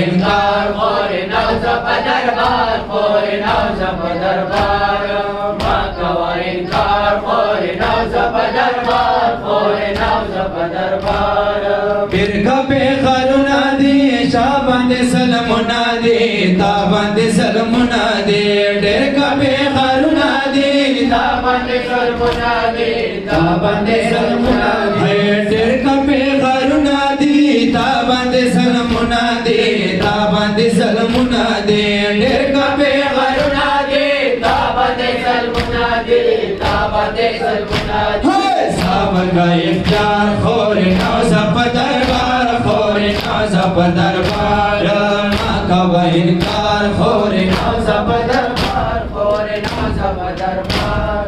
انکار خور نوز په دربار خور نوز په دربار ما کوا انکار خور نوز په دربار خور نوز په دربار برکا پہ خلونا دی شاہ باندې سلمونا دی تا باندې سلمونا دی ډېر کا پہ خلونا دی تا باندې سلمونا دی تا باندې سلمونا دی ډېر کا پہ خلونا دی تا باندې سلمونا دی تا باندې سلمونا دی ډېر کا پہ خلونا دی تا باندې سلمونا دی تا باندې سلمونا دی صبر کا اختیار خور نوز په دربار خور نوز په دربار ما کوا انکار خور نوز په دربار خور نوز په دربار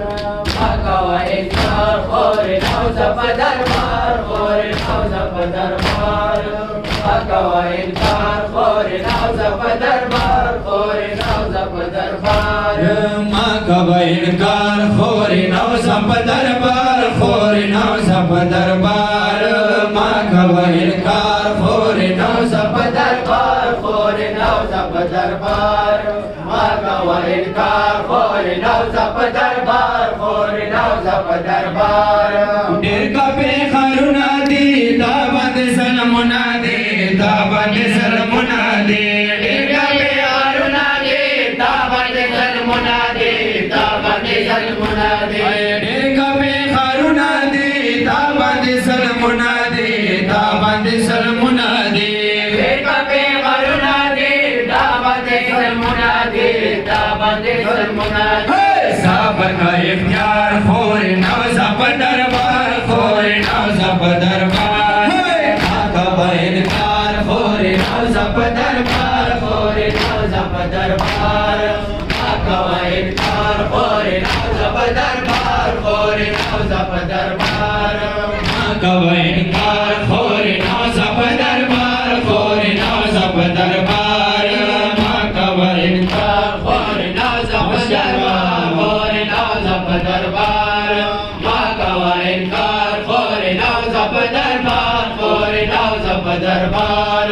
ما کوا انکار خور نوز په دربار خور نوز په دربار ما کوا انکار خور نوز په دربار خور نوز په دربار ما کوا انکار خور نوز په دربار خور نوز په دربار ما کوا انکار خور نوز په دربار خور نوز په دربار ما کوا انکار خور نوز په دربار خور نوز په دربار ډېر کا پہ خلونا دی تا باندې سلمونا دی تا باندې سلمونا دی ډېر کا پہ خلونا دی تا باندې سلمونا دی تا باندې سلمونا دی ډېر کا پہ خلونا دی تا باندې سلمونا دی تا باندې سلمونا دی ډېر کا پہ خلونا دی تا باندې سلمونا دی تا باندې سلمونا دی صبر کا اختیار خور نوز په دربار خور نوز په دربار ما کوا انکار خور نوز په دربار خور نوز په دربار ما کوا انکار خور نوز په دربار خور نوز په دربار ما کوا انکار خور نوز په دربار خور نوز په دربار ما کوا انکار خور نوز په دربار خور نوز په دربار ما کوا انکار خور نوز په دربار خور نوز په دربار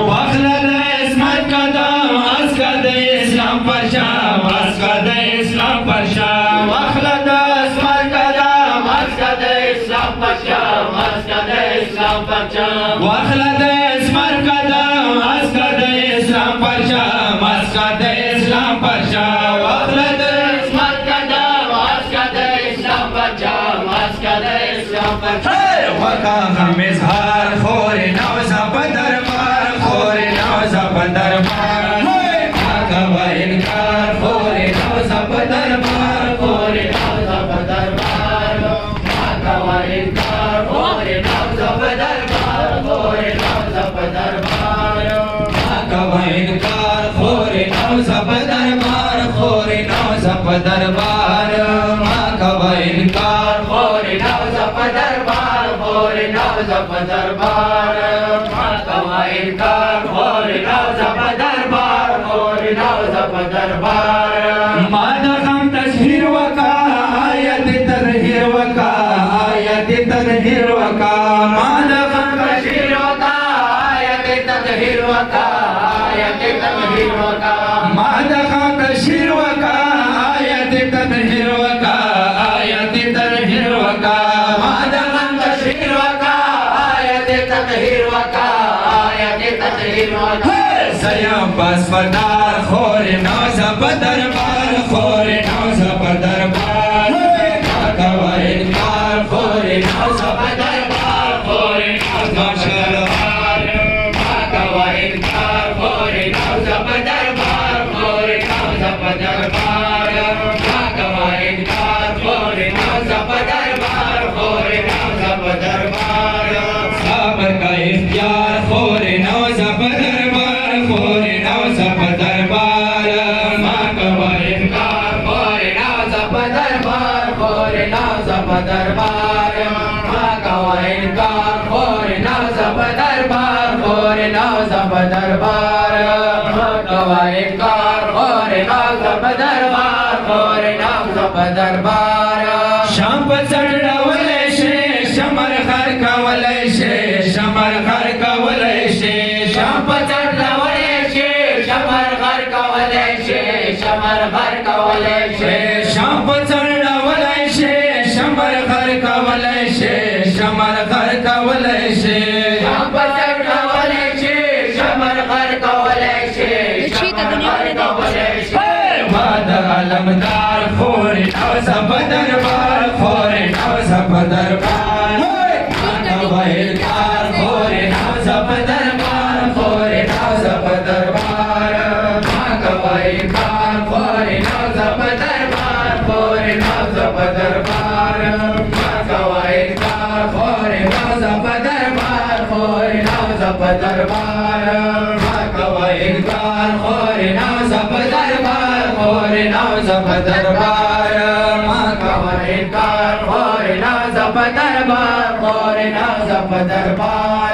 واخله د عصمت قدم اسکه د اسلام پر شام اسکه د اسلام پر شام واخله د عصمت قدم اسکه د اسلام پر شام اسکه د اسلام پر شام واخله د عصمت قدم اسکه د اسلام پر شام اسکه د اسلام پر شام واخله د عصمت قدم اسکه د اسلام پر شام اسکه د اسلام پر شام وکا هم اظهار خور نوز په دربار خور نوز په دربار ما کوا انکار خور نوز په دربار خور نوز په دربار ما کوا انکار خور نوز په دربار خور نوز په دربار ما کوا انکار خور نوز په دربار خور نوز په دربار ما کوا انکار خور نوز په دربار خور نوز په دربار ما کوا انکار خور نوز په دربار خور نوز په دربار ما د غم تشهیر وکا آیت تطهیر وکا آیت تطهیر وکا ما د غم تشهیر وکا آیت تطهیر وکا آیت تطهیر وکا ما د غم تشهیر وکا آیت تطهیر وکا آیت تطهیر وکا ما د غم تشهیر وکا آیت تطهیر وکا آیت تطهیر وکا سیم بس پردار خور نوز په دربار خور نوز په دربار ما کوا انکار خور نوز په دربار خور نوز په دربار ما کوا انکار خور نوز په دربار خور نوز په دربار ما کوا انکار خور نوز په دربار خور نوز په دربار صبر کا اختیار خور نوز په دربار خور نوز په دربار ما کوا انکار خور نوز په دربار خور نوز په دربار ما کوا انکار خور نوز په دربار خور نوز په دربار ما کوا انکار خور نوز په دربار خور نوز په دربار شام په چړولې شي شمر خر کولې شي شمر خر کولې شي شام په چړولې شمر غر کولای شي شام په څرړولای شي شمر غر کولای شي شمر غر کولای شي شام په څرړولای شي شمر غر کولای شي شمر غر کولای شي باد علمدار خور ناز په دربار خور ناز په دربار کوایل کار خور ناز په دربار خور ناز په دربار کوایل کار خور ناز په دربار خور ناز په دربار کوایل کار خور ناز په دربار خور ناز په دربار کوایل کار خور ناز په دربار خور ناز په دربار کوایل کار خور ناز په دربار خور ناز په دربار